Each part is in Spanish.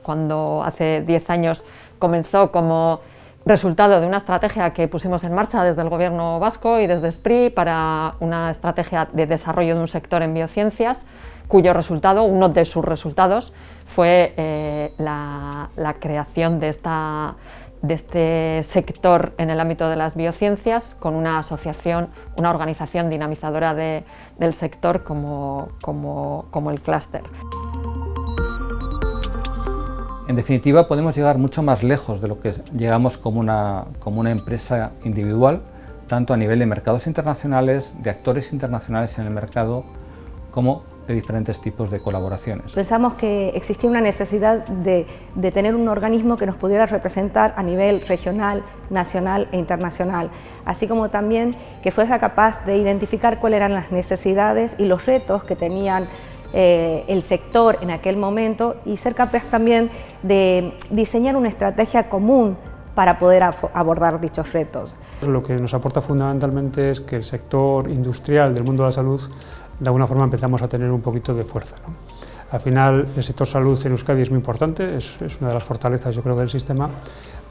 cuando hace 10 años comenzó como resultado de una estrategia que pusimos en marcha desde el Gobierno vasco y desde SPRI para una estrategia de desarrollo de un sector en biociencias, cuyo resultado, uno de sus resultados, fue la creación de este sector en el ámbito de las biociencias con una asociación, una organización dinamizadora del sector como el clúster. En definitiva, podemos llegar mucho más lejos de lo que llegamos como una empresa individual, tanto a nivel de mercados internacionales, de actores internacionales en el mercado, como de diferentes tipos de colaboraciones. Pensamos que existía una necesidad de tener un organismo que nos pudiera representar a nivel regional, nacional e internacional, así como también que fuera capaz de identificar cuáles eran las necesidades y los retos que tenían el sector en aquel momento y ser capaz también de diseñar una estrategia común para poder abordar dichos retos. Lo que nos aporta fundamentalmente es que el sector industrial del mundo de la salud, de alguna forma empezamos a tener un poquito de fuerza, ¿no? Al final el sector salud en Euskadi es muy importante, es una de las fortalezas yo creo del sistema,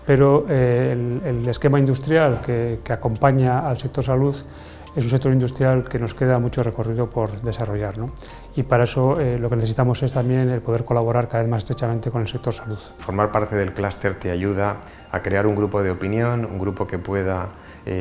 pero el esquema industrial que acompaña al sector salud es un sector industrial que nos queda mucho recorrido por desarrollar, ¿no? Y para eso lo que necesitamos es también el poder colaborar cada vez más estrechamente con el sector salud. Formar parte del clúster te ayuda a crear un grupo de opinión, un grupo que pueda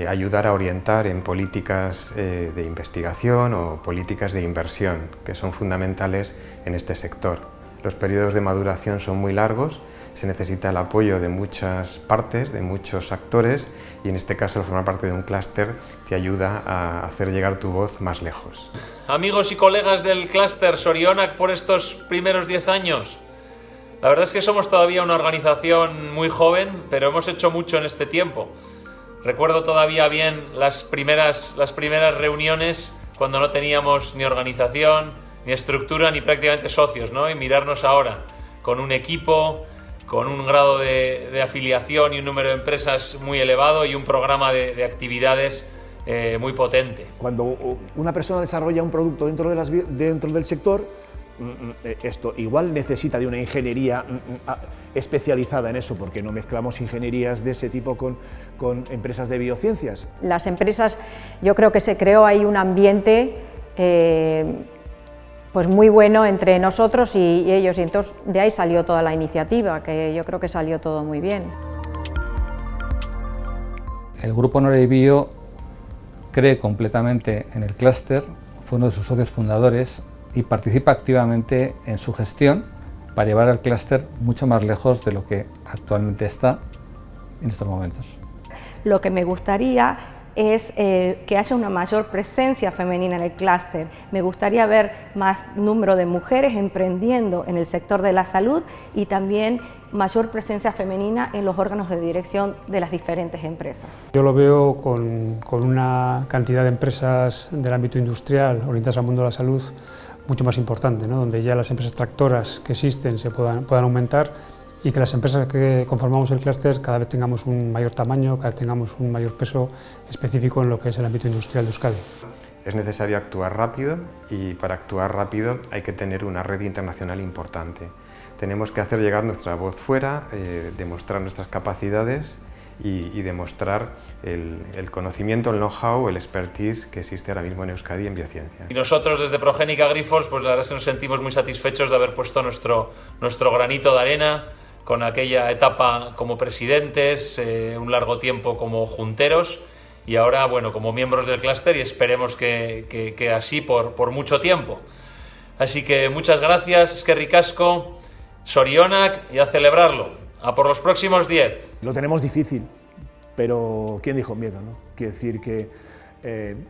ayudar a orientar en políticas de investigación o políticas de inversión, que son fundamentales en este sector. Los periodos de maduración son muy largos, se necesita el apoyo de muchas partes, de muchos actores, y en este caso el formar parte de un clúster te ayuda a hacer llegar tu voz más lejos. Amigos y colegas del clúster Sorionak por estos primeros 10 años, la verdad es que somos todavía una organización muy joven, pero hemos hecho mucho en este tiempo. Recuerdo todavía bien las primeras reuniones cuando no teníamos ni organización, ni estructura, ni prácticamente socios, ¿no? Y mirarnos ahora con un equipo, con un grado de afiliación y un número de empresas muy elevado y un programa de actividades muy potente. Cuando una persona desarrolla un producto dentro del sector, esto igual necesita de una ingeniería especializada en eso, porque no mezclamos ingenierías de ese tipo con empresas de biociencias. Las empresas, yo creo que se creó ahí un ambiente pues muy bueno entre nosotros y ellos, y entonces de ahí salió toda la iniciativa, que yo creo que salió todo muy bien. El grupo Noreibio cree completamente en el clúster, fue uno de sus socios fundadores y participa activamente en su gestión para llevar al clúster mucho más lejos de lo que actualmente está en estos momentos. Lo que me gustaría es que haya una mayor presencia femenina en el clúster. Me gustaría ver más número de mujeres emprendiendo en el sector de la salud y también mayor presencia femenina en los órganos de dirección de las diferentes empresas. Yo lo veo con una cantidad de empresas del ámbito industrial orientadas al mundo de la salud mucho más importante, ¿no? Donde ya las empresas tractoras que existen se puedan aumentar y que las empresas que conformamos el clúster cada vez tengamos un mayor tamaño, cada vez tengamos un mayor peso específico en lo que es el ámbito industrial de Euskadi. Es necesario actuar rápido y para actuar rápido hay que tener una red internacional importante. Tenemos que hacer llegar nuestra voz fuera, demostrar nuestras capacidades y demostrar el conocimiento, el know-how, el expertise que existe ahora mismo en Euskadi en biociencia. Y nosotros desde Progénica Grifols, pues la verdad es que nos sentimos muy satisfechos de haber puesto nuestro granito de arena con aquella etapa como presidentes, un largo tiempo como junteros y ahora, bueno, como miembros del clúster, y esperemos que así por mucho tiempo. Así que muchas gracias, eskerrik asko, Sorionak, y a celebrarlo. A por los próximos 10. Lo tenemos difícil, pero ¿quién dijo miedo, no? Quiere decir que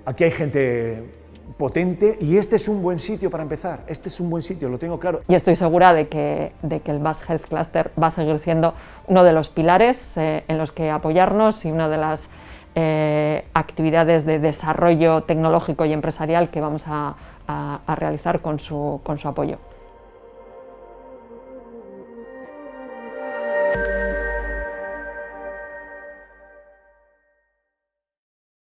aquí hay gente potente y este es un buen sitio para empezar, este es un buen sitio, lo tengo claro. Y estoy segura de que el Basque Health Cluster va a seguir siendo uno de los pilares en los que apoyarnos y una de las actividades de desarrollo tecnológico y empresarial que vamos a realizar con su apoyo.